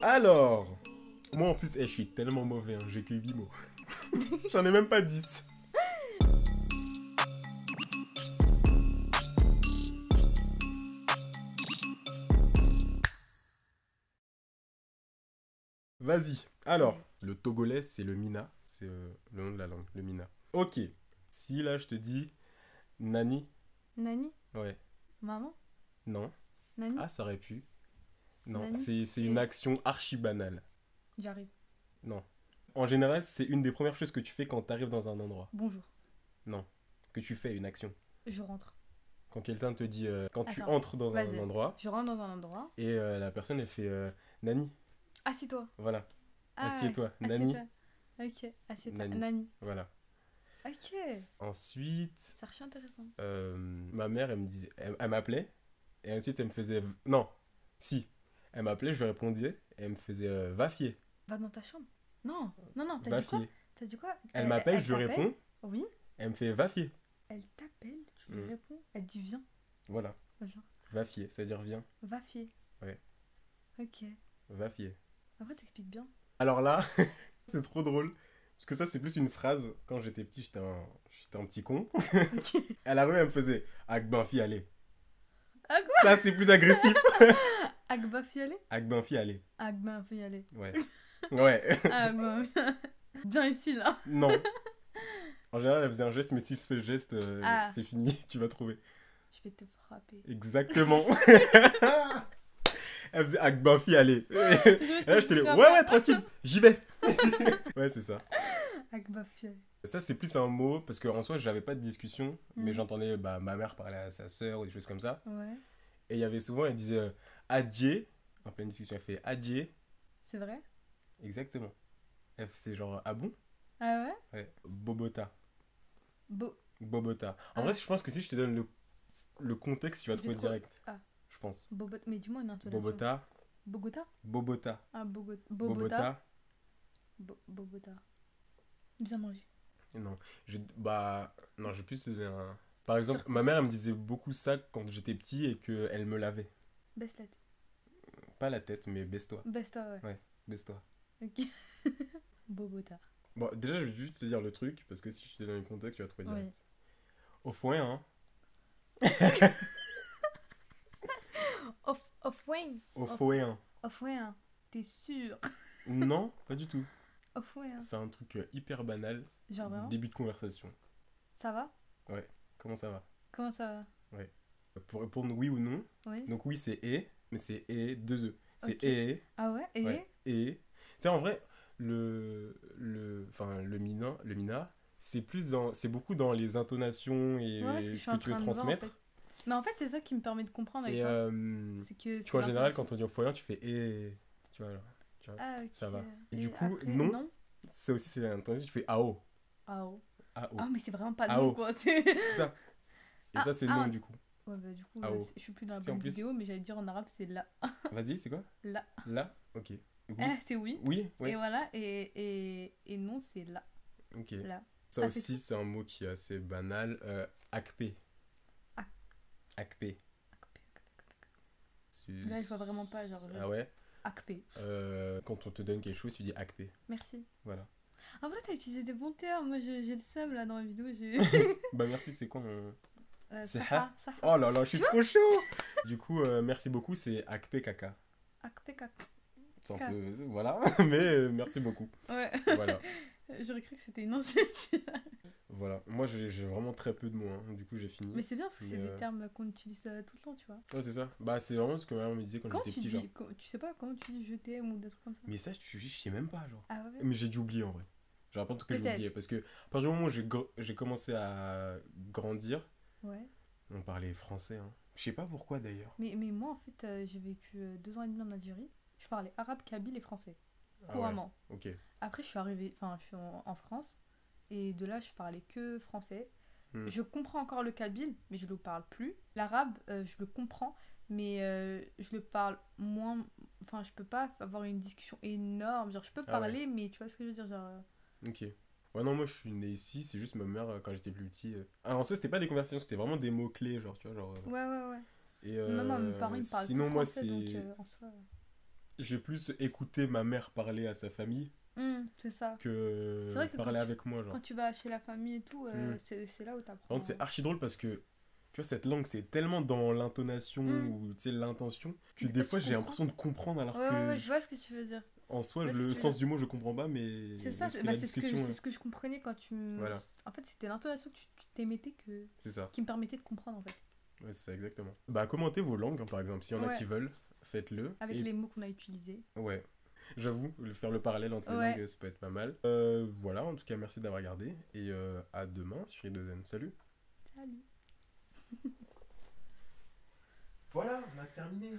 Alors, moi en plus, je suis tellement mauvais, hein, j'ai que 8 mots. J'en ai même pas 10. Vas-y. Alors, Vas-y. le togolais, c'est le mina. C'est le nom de la langue, le mina. Ok. Si là, je te dis nani. Nani? Ouais. Maman? Non. Nani? Ah, ça aurait pu. Non, Nani? c'est une Et action archi banale. j'arrive. Non. En général, c'est une des premières choses que tu fais quand tu arrives dans un endroit. Bonjour. Non. Que tu fais une action. Je rentre. Quand quelqu'un te dit, quand tu Attends. entres dans un Vas-y. endroit Je rentre dans un endroit. et la personne elle fait nani. Assieds-toi. Voilà. Ah, Assieds-toi. Nani. assieds-toi. Ok. Assieds-toi. Nani. Nani. Voilà. Ok. Ensuite, C'est archi intéressant. ma mère, elle me disait, elle m'appelait et ensuite elle me faisait, non, si, elle m'appelait, je lui répondais et elle me faisait va fier, Va dans ta chambre. Non. Non, non. T'as va dit quoi? fier. T'as dit quoi? Elle m'appelle, Elle je lui t'appelle? réponds, Oui. elle me fait va fier. Elle t'appelle. Tu lui Mm. réponds. Elle dit viens. Voilà, Viens. va fier, c'est-à-dire viens, Va fier. Ouais. Ok. va fier. Après, t'expliques bien. Alors là, c'est trop drôle. Parce que ça, c'est plus une phrase. Quand j'étais petit, j'étais un petit con. Ok. À la rue, elle me faisait Agbanfi, allez. Ah quoi? Ça, c'est plus agressif. Agba fialé? Agbanfi, allez. Agba fialé. Ouais. Ouais. Agba. Bien ici, là. Non. En général, elle faisait un geste, mais si je fais le geste, Ah. c'est fini. Tu vas trouver. Je vais te frapper. Exactement. Elle faisait Agbanfi, allez. Et là, j'étais là, frapper. ouais, tranquille, j'y vais. Ouais, c'est ça. Agba fialé. Ça, c'est plus un mot, parce qu'en soi, j'avais pas de discussion, mais Mm. j'entendais ma mère parler à sa sœur ou des choses comme ça. Ouais. Et il y avait souvent, elle disait Adjé, en pleine discussion, elle fait Adjé. C'est vrai? Exactement. C'est genre, ah bon? Ah ouais? Ouais. Bobota. Beau. Bobota. En Ah. vrai, je pense que si je te donne le contexte, tu vas Je vais trouver trop- direct. Ah. Je pense. Bobot. Mais dis-moi une intonation. Bobota. Bogota? Bobota. Ah, Bogota. Bobota. Bogota. Bien mangé. Non. Non, je vais plus te donner un. Par exemple, Circoncis. ma mère, elle me disait beaucoup ça quand j'étais petit et qu'elle me lavait. Baisse la tête. Pas la tête, mais baisse-toi. Baisse-toi, ouais. Ouais, baisse-toi. Ok. Bobota. Bon, déjà, je vais juste te dire le truc, parce que si je te donne le contexte, tu vas trouver Oui. direct. Au foin, hein. Off wing. Au foin. Off wing. T'es sûr? Non, pas du tout. Off wing. C'est un truc hyper banal. Genre vraiment? Début de conversation. Ça va? Comment ça va? Comment ça va? Pour répondre oui ou non, Oui. donc oui, c'est et, mais c'est et, deux e. C'est Ok. et, Ah ouais? Et? ouais, et. Tu sais, en vrai, le mina, c'est beaucoup dans les intonations et Ouais, ce que je ce suis que en tu veux train de voir en transmettre. fait. Mais en fait, c'est ça qui me permet de comprendre avec Et toi. C'est que tu c'est vois, en général, l'intonation. quand on dit au foyer, tu fais et. Tu vois, alors, tu vois, Ah, ok. ça va. Et Et du coup, après, non, non? ça aussi, c'est l'intonation, tu fais ao. Ah, oh. Ao. Ah, mais c'est vraiment pas de Ah, nom oh. quoi. C'est ça. Et Ah, ça, c'est ah. non, du coup. Ouais, bah du coup, Ah, oh. je suis plus dans la Tu sais, en bonne plus- vidéo, mais j'allais dire en arabe, c'est là. Vas-y, c'est quoi? Là. Là? Ok. Oui. C'est oui. Oui, Et ouais. voilà, et non, c'est là. Ok. Là. Ça Ça fait aussi, c'est un mot qui est assez banal. Akpe. Ak- Akpe. Là, je vois vraiment pas, genre. Ah ouais? Akpé. Quand on te donne quelque chose, tu dis akpe. Merci. Voilà. En vrai, t'as utilisé des bons termes. Moi, j'ai le seum là dans la vidéo. J'ai. Bah merci, c'est quoi C'est Saha. Saha. Oh là là, je suis trop chaud. Du coup, merci beaucoup, c'est akpe kaka. Akpé kak. C'est un Ka. peu... Voilà, mais merci beaucoup. Ouais. Voilà. J'aurais cru que c'était une insulte. Voilà. Moi, j'ai vraiment très peu de mots, hein. Du coup, j'ai fini. Mais c'est bien parce que c'est Mais, des termes qu'on utilise tout le temps, tu vois. Ouais, c'est ça. Bah, c'est vraiment ce que ma mère me disait quand Quand j'étais tu petit, dis. genre. Tu sais pas comment tu dis je t'aime ou des trucs comme ça. Mais ça, je sais même pas, genre. Ah ouais? Mais j'ai dû oublier, en vrai. J'ai l'impression que j'ai Peut-être. oublié. Parce que, à partir du moment où j'ai commencé à grandir, Ouais. on parlait français, hein. Je sais pas pourquoi, d'ailleurs. Mais moi, en fait, j'ai vécu 2 ans et demi en Algérie. Je parlais arabe, kabyle et français. Ah ouais, Couramment. ok. Après, je suis arrivée. Enfin, je suis en France. Et de là, je parlais que français. Hmm. Je comprends encore le kabyle, mais je le parle plus. L'arabe, je le comprends, mais je le parle moins. Enfin, je peux pas avoir une discussion énorme. Genre, je peux Ah ouais. parler, mais tu vois ce que je veux dire, genre. Ok. Ouais, non, moi je suis né ici, c'est juste ma mère quand j'étais plus petit. Ah, en soi, c'était pas des conversations, c'était vraiment des mots-clés, genre, tu vois, genre. Ouais, ouais, ouais. Et Maman, mes parents, ils me parlent que sinon, moi, français, donc c'est. en soi. j'ai plus écouté ma mère parler à sa famille C'est ça. que C'est vrai que parler avec moi, genre. quand tu vas chez la famille et tout, Hmm. c'est là où Par t'apprends. contre, c'est archi drôle parce que, tu vois, cette langue, c'est tellement dans l'intonation Hmm. ou, tu sais, l'intention, que Des des fois, fois, tu j'ai comprends. l'impression de comprendre alors Ouais, que, je vois ce que tu veux dire. en Je soi, vois ce que le tu veux sens dire. du mot, je comprends pas, mais C'est ça, l'esprit de la discussion, c'est ce que je comprenais quand voilà, En fait, c'était l'intonation que tu t'émettais c'est ça. qui me permettait de comprendre, en fait. Ouais, c'est ça, exactement. Bah, commentez vos langues, hein, par exemple. S'il y en a qui Ouais, veulent, faites-le. avec Et les mots qu'on a utilisés. ouais, j'avoue, faire le parallèle entre les Ouais, langues, ça peut être pas mal. Voilà, en tout cas, merci d'avoir regardé. Et à demain sur Idozen. Salut. salut. Voilà, on a terminé.